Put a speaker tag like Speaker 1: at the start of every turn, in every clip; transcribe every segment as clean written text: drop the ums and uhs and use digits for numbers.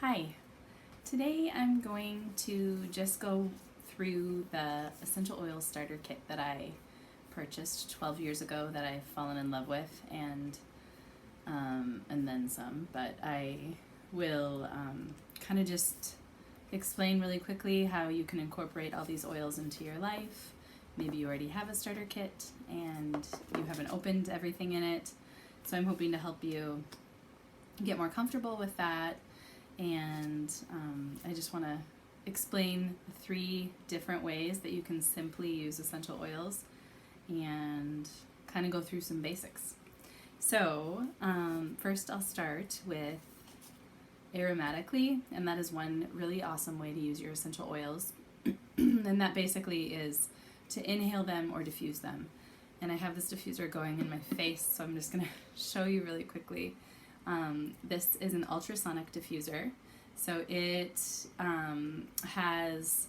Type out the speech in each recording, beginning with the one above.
Speaker 1: Hi, today I'm going to just go through the essential oil starter kit that I purchased 12 years ago that I've fallen in love with and then some, but I will kind of just explain really quickly how you can incorporate all these oils into your life. Maybe you already have a starter kit and you haven't opened everything in it, so I'm hoping to help you get more comfortable with that. And I just want to explain 3 different ways that you can simply use essential oils and kind of go through some basics. So first I'll start with aromatically, and that is one really awesome way to use your essential oils. And that basically is to inhale them or diffuse them. And I have this diffuser going in my face, so I'm just going to show you really quickly. This is an ultrasonic diffuser, so it has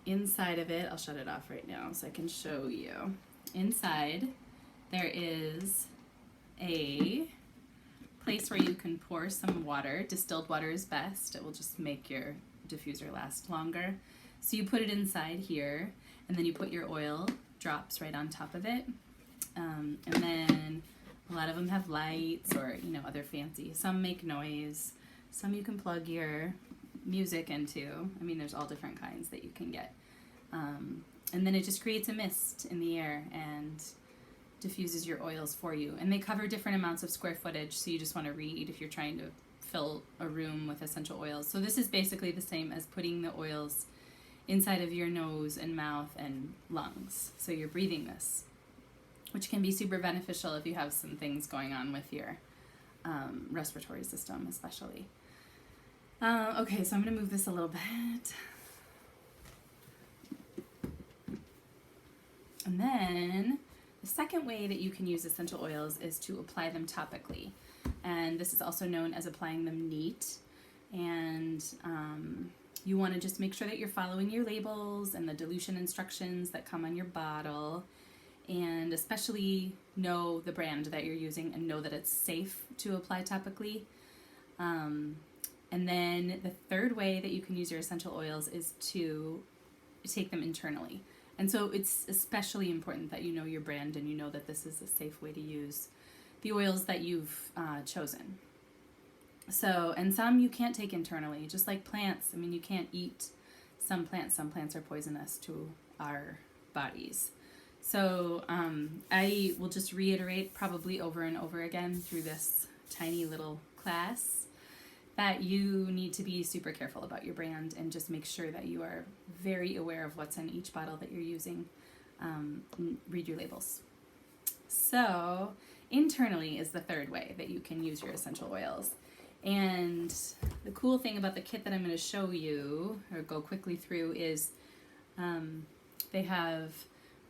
Speaker 1: inside of it, I'll shut it off right now so I can show you. Inside there is a place where you can pour some water. Distilled water is best, it will just make your diffuser last longer. So you put it inside here, and then you put your oil drops right on top of it, and then a lot of them have lights or, other fancy. Some make noise. Some you can plug your music into. I mean, there's all different kinds that you can get. And then it just creates a mist in the air and diffuses your oils for you. And they cover different amounts of square footage, so you just want to read if you're trying to fill a room with essential oils. So this is basically the same as putting the oils inside of your nose and mouth and lungs. So you're breathing this, which can be super beneficial if you have some things going on with your respiratory system especially. Okay, so I'm going to move this a little bit. And then the second way that you can use essential oils is to apply them topically. And this is also known as applying them neat. And you want to just make sure that you're following your labels and the dilution instructions that come on your bottle. And especially know the brand that you're using and know that it's safe to apply topically. And then the third way that you can use your essential oils is to take them internally. And so it's especially important that you know your brand and you know that this is a safe way to use the oils that you've chosen. So, and some you can't take internally, just like plants. I mean, you can't eat some plants. Some plants are poisonous to our bodies. So I will just reiterate probably over and over again through this tiny little class that you need to be super careful about your brand and just make sure that you are very aware of what's in each bottle that you're using. Read your labels. So internally is the third way that you can use your essential oils. And the cool thing about the kit that I'm going to show you or go quickly through is they have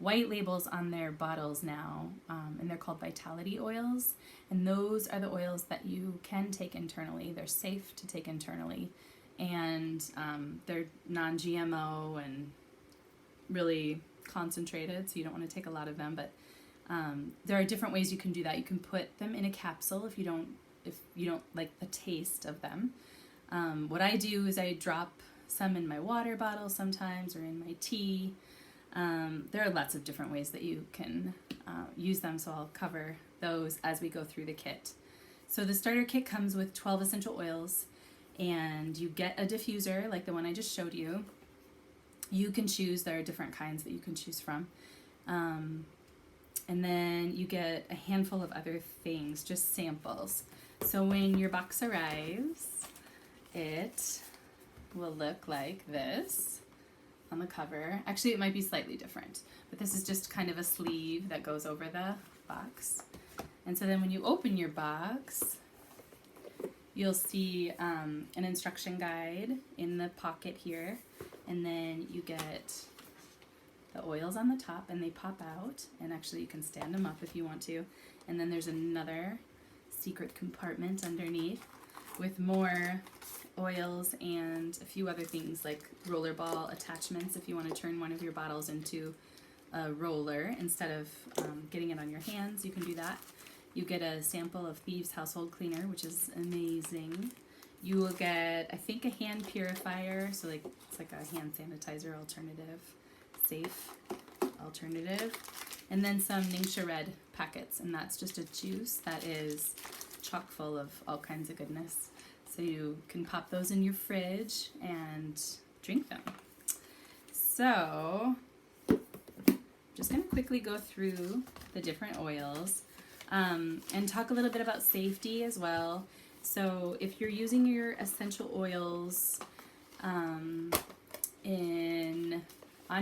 Speaker 1: white labels on their bottles now, and they're called vitality oils, and those are the oils that you can take internally. They're safe to take internally, and they're non-GMO and really concentrated, so you don't want to take a lot of them, but there are different ways you can do that. You can put them in a capsule if you don't like the taste of them. What I do is I drop some in my water bottle sometimes or in my tea. There are lots of different ways that you can use them, so I'll cover those as we go through the kit. So the starter kit comes with 12 essential oils, and you get a diffuser like the one I just showed you. You can choose, there are different kinds that you can choose from. And then you get a handful of other things, just samples. So when your box arrives, it will look like this on the cover. Actually, it might be slightly different, but this is just kind of a sleeve that goes over the box. And so then when you open your box, you'll see an instruction guide in the pocket here, and then you get the oils on the top, and they pop out, and actually you can stand them up if you want to. And then there's another secret compartment underneath with more oils and a few other things like roller ball attachments if you want to turn one of your bottles into a roller instead of getting it on your hands. You can do that. You get a sample of Thieves Household Cleaner, which is amazing. You will get, I think, a hand purifier, so like it's like a hand sanitizer alternative, safe alternative, and then some Ningxia Red packets, and that's just a juice that is chock full of all kinds of goodness. So you can pop those in your fridge and drink them. So just going to quickly go through the different oils and talk a little bit about safety as well. So if you're using your essential oils on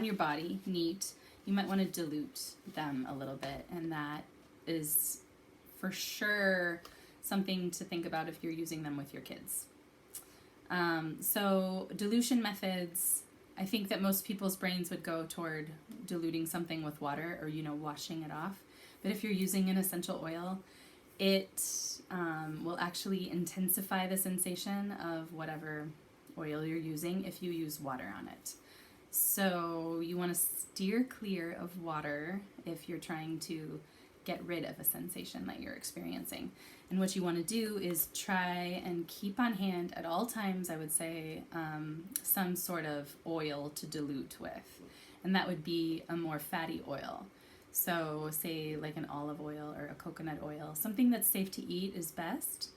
Speaker 1: your body neat, you might want to dilute them a little bit, and that is for sure something to think about if you're using them with your kids. So dilution methods, I think that most people's brains would go toward diluting something with water or, washing it off. But if you're using an essential oil, it will actually intensify the sensation of whatever oil you're using if you use water on it. So you want to steer clear of water if you're trying to get rid of a sensation that you're experiencing. And what you want to do is try and keep on hand at all times, I would say, some sort of oil to dilute with. And that would be a more fatty oil. So say like an olive oil or a coconut oil. Something that's safe to eat is best.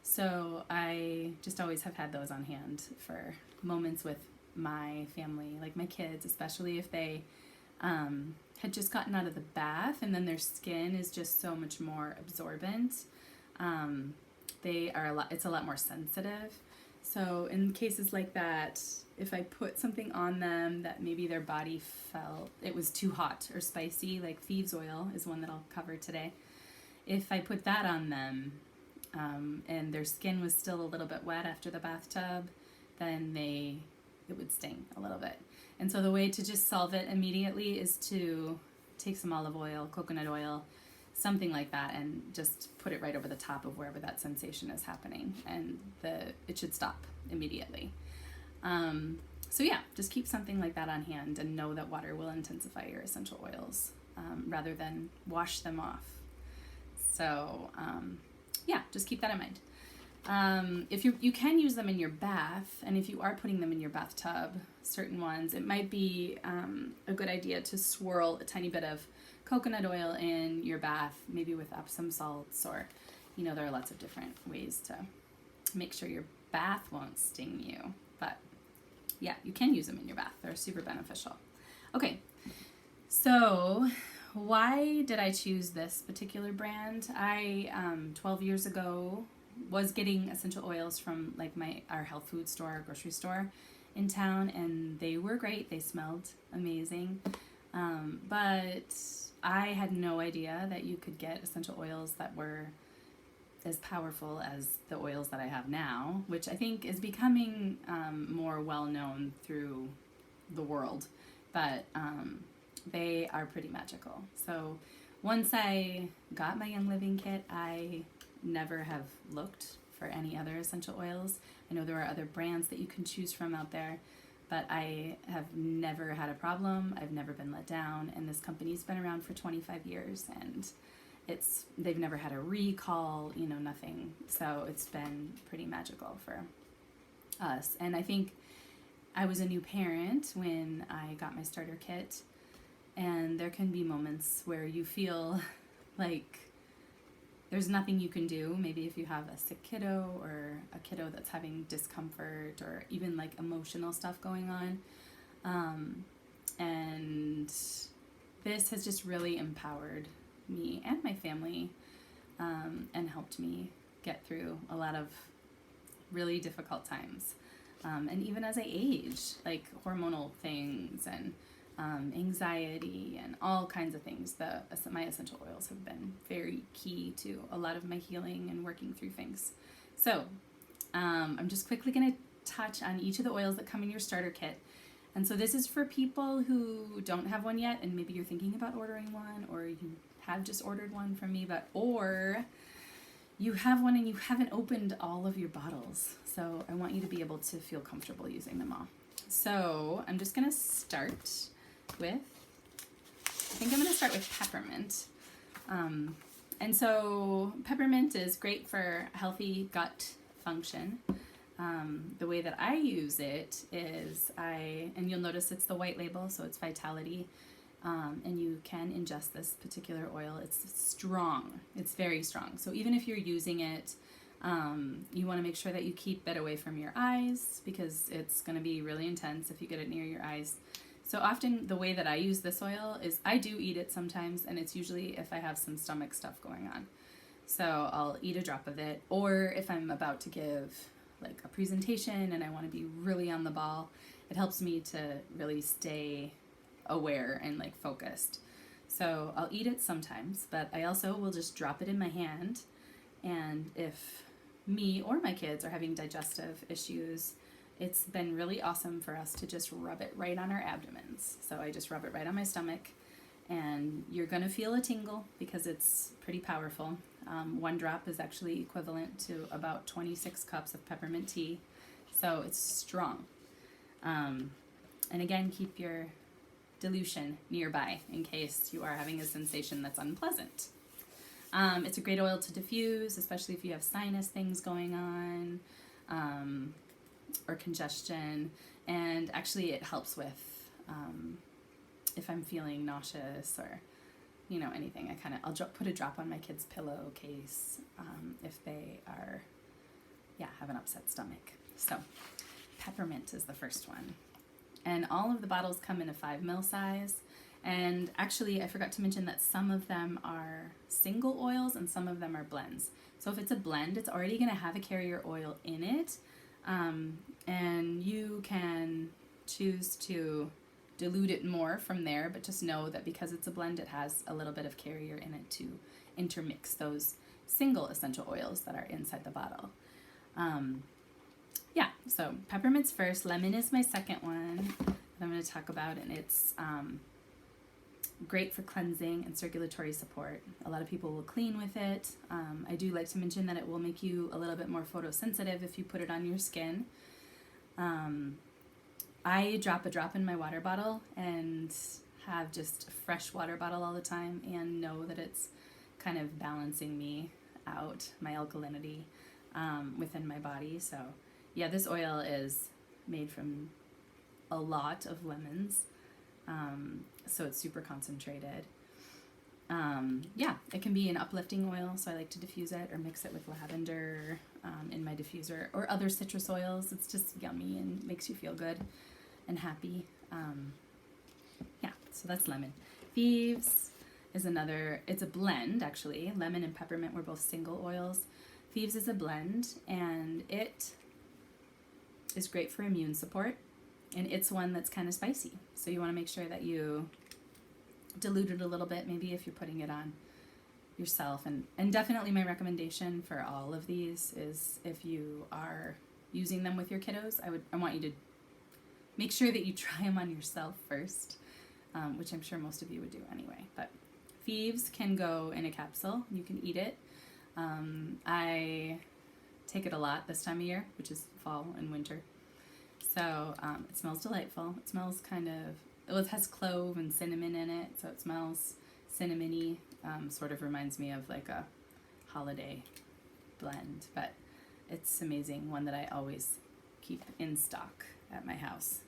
Speaker 1: So I just always have had those on hand for moments with my family, like my kids, especially if they had just gotten out of the bath and then their skin is just so much more absorbent. It's a lot more sensitive. So in cases like that, if I put something on them that maybe their body felt it was too hot or spicy, like thieves oil is one that I'll cover today. If I put that on them and their skin was still a little bit wet after the bathtub, then it would sting a little bit. And so the way to just solve it immediately is to take some olive oil, coconut oil, something like that, and just put it right over the top of wherever that sensation is happening, and it should stop immediately. So yeah, just keep something like that on hand and know that water will intensify your essential oils rather than wash them off. So yeah, just keep that in mind. If you can use them in your bath, and if you are putting them in your bathtub, certain ones, it might be a good idea to swirl a tiny bit of coconut oil in your bath, maybe with Epsom salts, or there are lots of different ways to make sure your bath won't sting you. But yeah, you can use them in your bath. They're super beneficial. Okay, so why did I choose this particular brand? I 12 years ago was getting essential oils from like our health food store, our grocery store in town, and they were great. They smelled amazing. But I had no idea that you could get essential oils that were as powerful as the oils that I have now, which I think is becoming more well-known through the world. But they are pretty magical. So once I got my Young Living kit, I never have looked for any other essential oils. I know there are other brands that you can choose from out there, but I have never had a problem. I've never been let down, and this company's been around for 25 years, and they've never had a recall, nothing. So it's been pretty magical for us. And I think I was a new parent when I got my starter kit, and there can be moments where you feel like there's nothing you can do. Maybe if you have a sick kiddo or a kiddo that's having discomfort or even like emotional stuff going on. And this has just really empowered me and my family and helped me get through a lot of really difficult times. And even as I age, like hormonal things and anxiety and all kinds of things, my essential oils have been very key to a lot of my healing and working through things. So I'm just quickly going to touch on each of the oils that come in your starter kit. And so this is for people who don't have one yet, and maybe you're thinking about ordering one, or you have just ordered one from me, or you have one and you haven't opened all of your bottles. So I want you to be able to feel comfortable using them all. So I'm just going to start with, I'm going to start with peppermint. And so peppermint is great for healthy gut function. The way that I use it is and you'll notice it's the white label, so it's Vitality, and you can ingest this particular oil. It's strong. It's very strong. So even if you're using it, you want to make sure that you keep it away from your eyes, because it's going to be really intense if you get it near your eyes. So often the way that I use this oil is I do eat it sometimes, and it's usually if I have some stomach stuff going on. So I'll eat a drop of it, or if I'm about to give like a presentation and I want to be really on the ball, it helps me to really stay aware and like focused. So I'll eat it sometimes, but I also will just drop it in my hand, and if me or my kids are having digestive issues, it's been really awesome for us to just rub it right on our abdomens. So I just rub it right on my stomach, and you're going to feel a tingle because it's pretty powerful. 1 drop is actually equivalent to about 26 cups of peppermint tea, so it's strong. And again, keep your dilution nearby in case you are having a sensation that's unpleasant. It's a great oil to diffuse, especially if you have sinus things going on, or congestion, and actually it helps with if I'm feeling nauseous or anything. I'll put a drop on my kid's pillowcase if they are have an upset stomach. So peppermint is the first one, and all of the bottles come in a 5 ml size. And actually, I forgot to mention that some of them are single oils and some of them are blends. So if it's a blend, it's already going to have a carrier oil in it, and you can choose to dilute it more from there, but just know that because it's a blend, it has a little bit of carrier in it to intermix those single essential oils that are inside the bottle. So peppermint's first. Lemon is my second one that I'm going to talk about, and it's great for cleansing and circulatory support. A lot of people will clean with it. I do like to mention that it will make you a little bit more photosensitive if you put it on your skin. I drop a drop in my water bottle and have just a fresh water bottle all the time, and know that it's kind of balancing me out, my alkalinity within my body. So yeah, this oil is made from a lot of lemons, so it's super concentrated. It can be an uplifting oil, so I like to diffuse it or mix it with lavender in my diffuser, or other citrus oils. It's just yummy and makes you feel good and happy. So that's lemon. Thieves is another, it's a blend actually. Lemon and peppermint were both single oils. Thieves is a blend, and it is great for immune support, and it's one that's kind of spicy. So you want to make sure that you dilute it a little bit, maybe if you're putting it on yourself. And definitely my recommendation for all of these is if you are using them with your kiddos, I want you to make sure that you try them on yourself first, which I'm sure most of you would do anyway. But Thieves can go in a capsule. You can eat it. I take it a lot this time of year, which is fall and winter. So it smells delightful. It smells it has clove and cinnamon in it, so it smells cinnamony. Sort of reminds me of like a holiday blend, but it's amazing. One that I always keep in stock at my house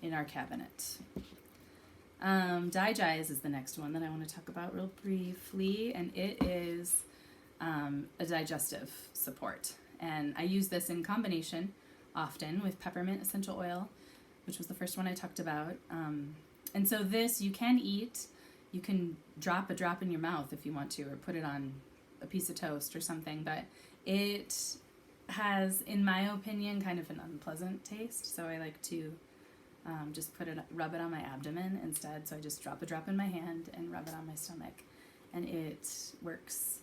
Speaker 1: in our cabinet. Digize is the next one that I want to talk about real briefly, and it is a digestive support. And I use this in combination often with peppermint essential oil, which was the first one I talked about. And so this you can eat. You can drop a drop in your mouth if you want to, or put it on a piece of toast or something, but it has, in my opinion, kind of an unpleasant taste. So I like to just rub it on my abdomen instead. So I just drop a drop in my hand and rub it on my stomach, and it works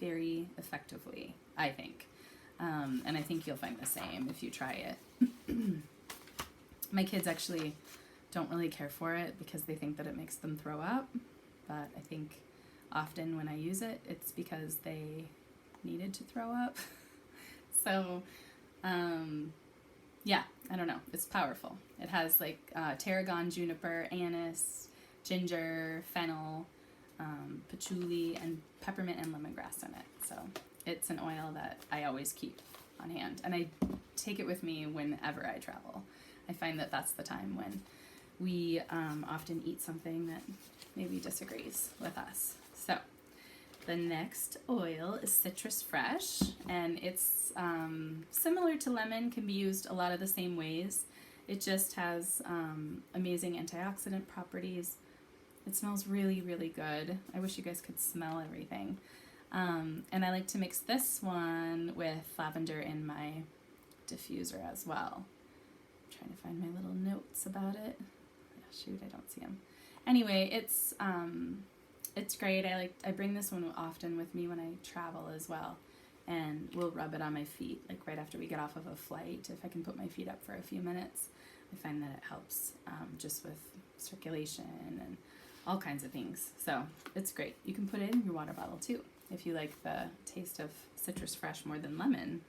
Speaker 1: very effectively, I think. And I think you'll find the same if you try it. My kids actually don't really care for it because they think that it makes them throw up, but I think often when I use it, it's because they needed to throw up. So, I don't know. It's powerful. It has like tarragon, juniper, anise, ginger, fennel, patchouli, and peppermint and lemongrass in it. So it's an oil that I always keep on hand, and I take it with me whenever I travel. I find that that's the time when we often eat something that maybe disagrees with us. So the next oil is Citrus Fresh, and it's similar to lemon, can be used a lot of the same ways. It just has amazing antioxidant properties. It smells really, really good. I wish you guys could smell everything. And I like to mix this one with lavender in my diffuser as well. I'm trying to find my little notes about it. Oh, shoot, I don't see them. Anyway, it's great. I bring this one often with me when I travel as well, and we'll rub it on my feet like right after we get off of a flight. If I can put my feet up for a few minutes, I find that it helps just with circulation and all kinds of things. So it's great. You can put it in your water bottle too if you like the taste of Citrus Fresh more than lemon.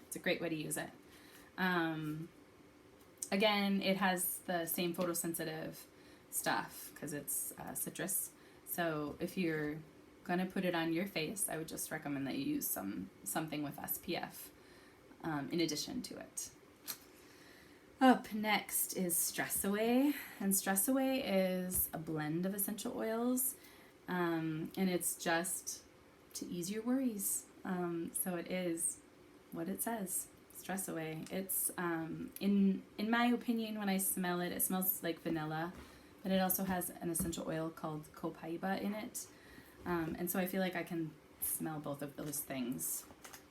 Speaker 1: It's a great way to use it. Again, it has the same photosensitive stuff because it's citrus. So if you're gonna put it on your face, I would just recommend that you use something with SPF in addition to it. Up next is Stress Away, and Stress Away is a blend of essential oils, and it's just to ease your worries. So it is what it says, Stress Away. It's in my opinion, when I smell it, it smells like vanilla, but it also has an essential oil called copaiba in it, and so I feel like I can smell both of those things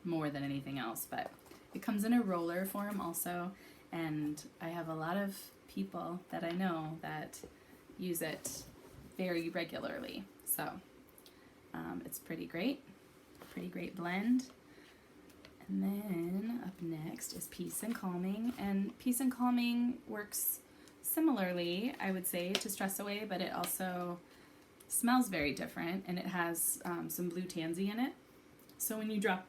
Speaker 1: more than anything else. But it comes in a roller form also. And I have a lot of people that I know that use it very regularly. So it's pretty great blend. And then up next is Peace and Calming. And Peace and Calming works similarly, I would say, to Stress Away, but it also smells very different, and it has some blue tansy in it. So when you drop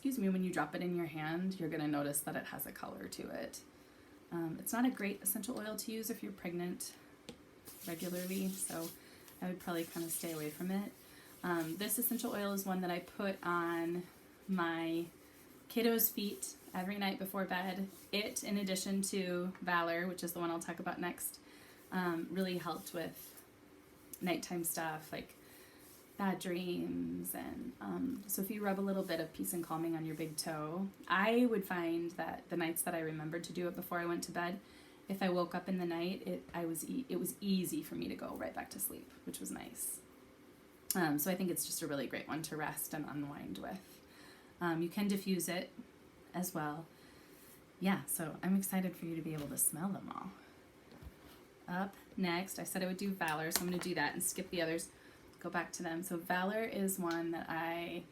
Speaker 1: it in your hand, you're going to notice that it has a color to it. It's not a great essential oil to use if you're pregnant regularly, so I would probably kind of stay away from it. This essential oil is one that I put on my kiddos' feet every night before bed. It, in addition to Fowler, which is the one I'll talk about next, really helped with nighttime stuff like bad dreams. And so if you rub a little bit of Peace and Calming on your big toe, I would find that the nights that I remembered to do it before I went to bed, if I woke up in the night, it was easy for me to go right back to sleep, which was nice. So I think it's just a really great one to rest and unwind with. You can diffuse it as well. Yeah, so I'm excited for you to be able to smell them all. Up next, I said I would do Fowler, so I'm going to do that and skip the others. Go back to them. So Fowler is one that I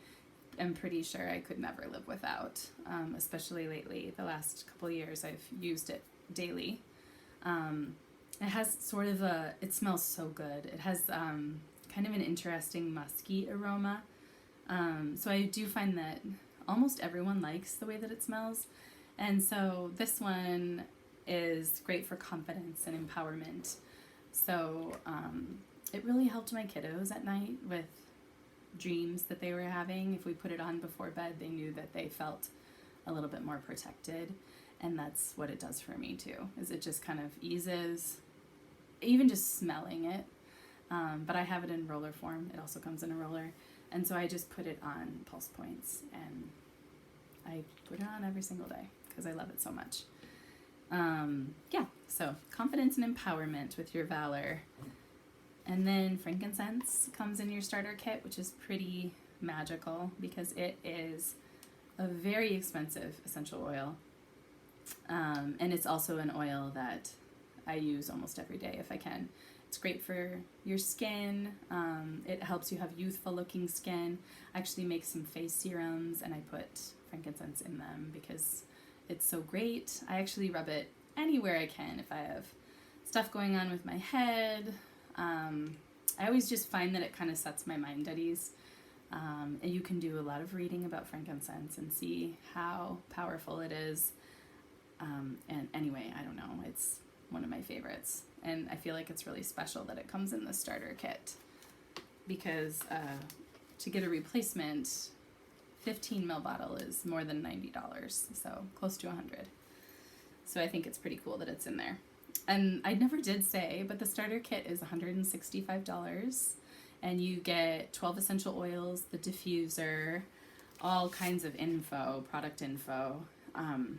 Speaker 1: am pretty sure I could never live without, especially lately. The last couple of years I've used it daily. It has sort of it smells so good. It has kind of an interesting musky aroma. So I do find that almost everyone likes the way that it smells. And so this one is great for confidence and empowerment. So it really helped my kiddos at night with dreams that they were having. If we put it on before bed, they knew that they felt a little bit more protected. And that's what it does for me too, is it just kind of eases, even just smelling it. But I have it in roller form. It also comes in a roller. And so I just put it on pulse points, and I put it on every single day because I love it so much. Yeah, so confidence and empowerment with your Fowler. And then Frankincense comes in your starter kit, which is pretty magical because it is a very expensive essential oil. And it's also an oil that I use almost every day if I can. It's great for your skin. It helps you have youthful looking skin. I actually make some face serums and I put frankincense in them because it's so great. I actually rub it anywhere I can if I have stuff going on with my head. I always just find that it kind of sets my mind at ease. And you can do a lot of reading about frankincense and see how powerful it is. And anyway, I don't know, it's one of my favorites. And I feel like it's really special that it comes in the starter kit because to get a replacement 15 ml bottle is more than $90, so close to 100. So I think it's pretty cool that it's in there. And I never did say, but the starter kit is $165, and you get 12 essential oils, the diffuser, all kinds of info, product info, and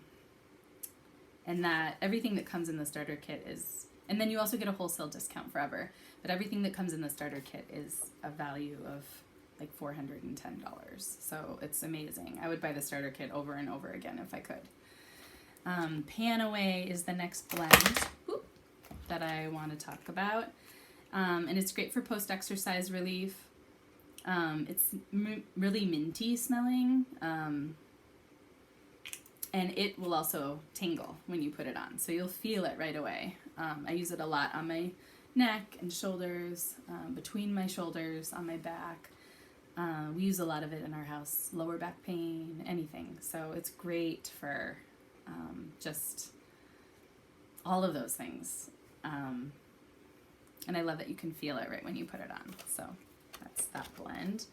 Speaker 1: that everything that comes in the starter kit is, and then you also get a wholesale discount forever, but everything that comes in the starter kit is a value of like $410. So it's amazing. I would buy the starter kit over and over again if I could. Panache is the next blend that I want to talk about. And it's great for post-exercise relief. It's really minty smelling. And it will also tingle when you put it on. So you'll feel it right away. I use it a lot on my neck and shoulders, between my shoulders, on my back. We use a lot of it in our house, lower back pain, anything. So it's great for just all of those things. And I love that you can feel it right when you put it on. So that's that blend.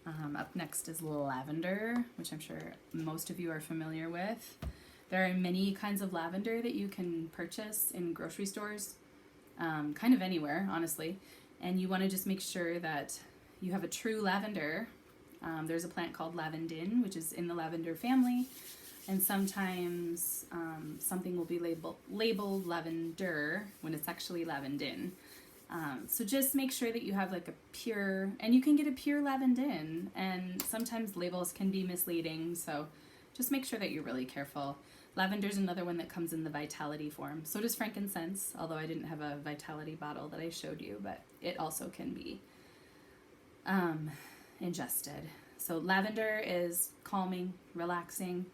Speaker 1: Up next is lavender, which I'm sure most of you are familiar with. There are many kinds of lavender that you can purchase in grocery stores, kind of anywhere, honestly. And you want to just make sure that you have a true lavender. There's a plant called lavandin, which is in the lavender family. And sometimes something will be labeled lavender when it's actually lavandin. So just make sure that you have like a pure, and you can get a pure lavandin, and sometimes labels can be misleading, so just make sure that you're really careful. Lavender's another one that comes in the vitality form. So does frankincense, although I didn't have a vitality bottle that I showed you, but it also can be ingested. So lavender is calming, relaxing.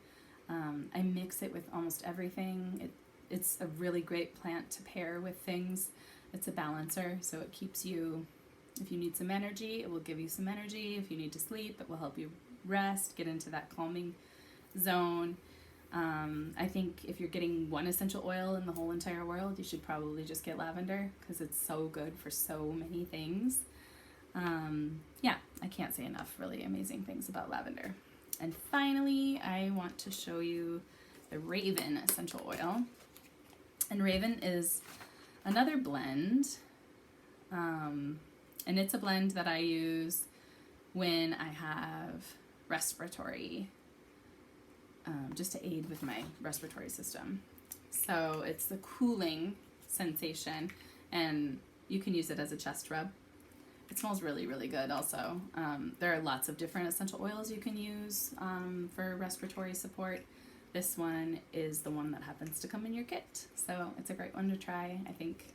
Speaker 1: I mix it with almost everything. It's a really great plant to pair with things. It's a balancer, so it keeps you, if you need some energy, it will give you some energy. If you need to sleep, it will help you rest, get into that calming zone. I think if you're getting one essential oil in the whole entire world, you should probably just get lavender because it's so good for so many things. Yeah, I can't say enough really amazing things about lavender. And finally, I want to show you the Raven essential oil. And Raven is another blend, and it's a blend that I use when I have respiratory, just to aid with my respiratory system. So it's the cooling sensation, and you can use it as a chest rub. It smells really, really good also. There are lots of different essential oils you can use for respiratory support. This one is the one that happens to come in your kit. So it's a great one to try. I think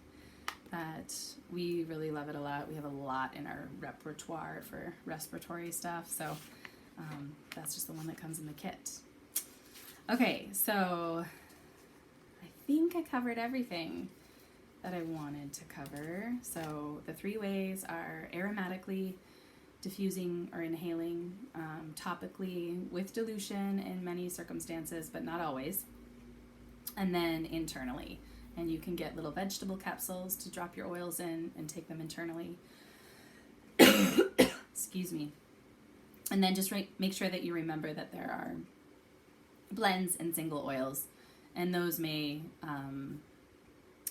Speaker 1: that we really love it a lot. We have a lot in our repertoire for respiratory stuff. So that's just the one that comes in the kit. Okay, so I think I covered everything that I wanted to cover. So the 3 ways are aromatically, diffusing or inhaling, topically with dilution in many circumstances, but not always, and then internally. And you can get little vegetable capsules to drop your oils in and take them internally. Excuse me. And then just make sure that you remember that there are blends and single oils, and those may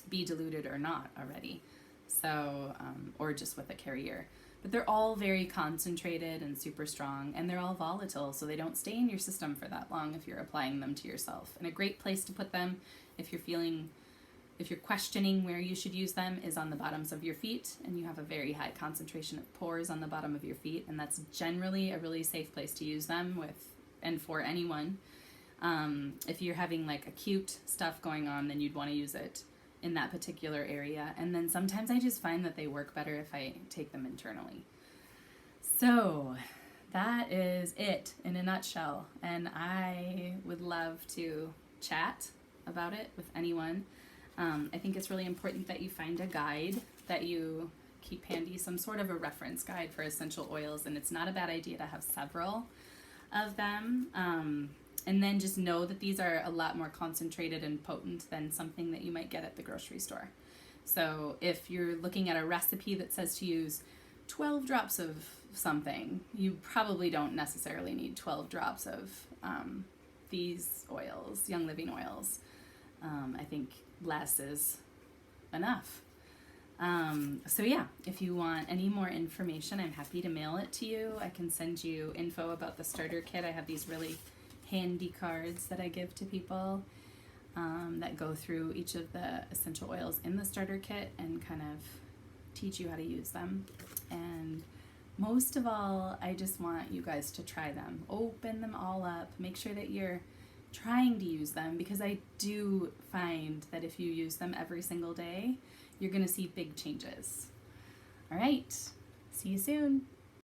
Speaker 1: be diluted or not already, so or just with a carrier. But they're all very concentrated and super strong, and they're all volatile, so they don't stay in your system for that long if you're applying them to yourself. And a great place to put them if you're questioning where you should use them is on the bottoms of your feet, and you have a very high concentration of pores on the bottom of your feet, and that's generally a really safe place to use them with and for anyone. If you're having like acute stuff going on, then you'd want to use it in that particular area. And then sometimes I just find that they work better if I take them internally. So that is it in a nutshell. And I would love to chat about it with anyone. I think it's really important that you find a guide that you keep handy, some sort of a reference guide for essential oils. And it's not a bad idea to have several of them. And then just know that these are a lot more concentrated and potent than something that you might get at the grocery store. So if you're looking at a recipe that says to use 12 drops of something. You probably don't necessarily need 12 drops of these oils, Young Living oils. I think less is enough. So yeah, if you want any more information, I'm happy to mail it to you. I can send you info about the starter kit. I have these really handy cards that I give to people that go through each of the essential oils in the starter kit and kind of teach you how to use them. And most of all, I just want you guys to try them. Open them all up. Make sure that you're trying to use them, because I do find that if you use them every single day, you're going to see big changes. All right. See you soon.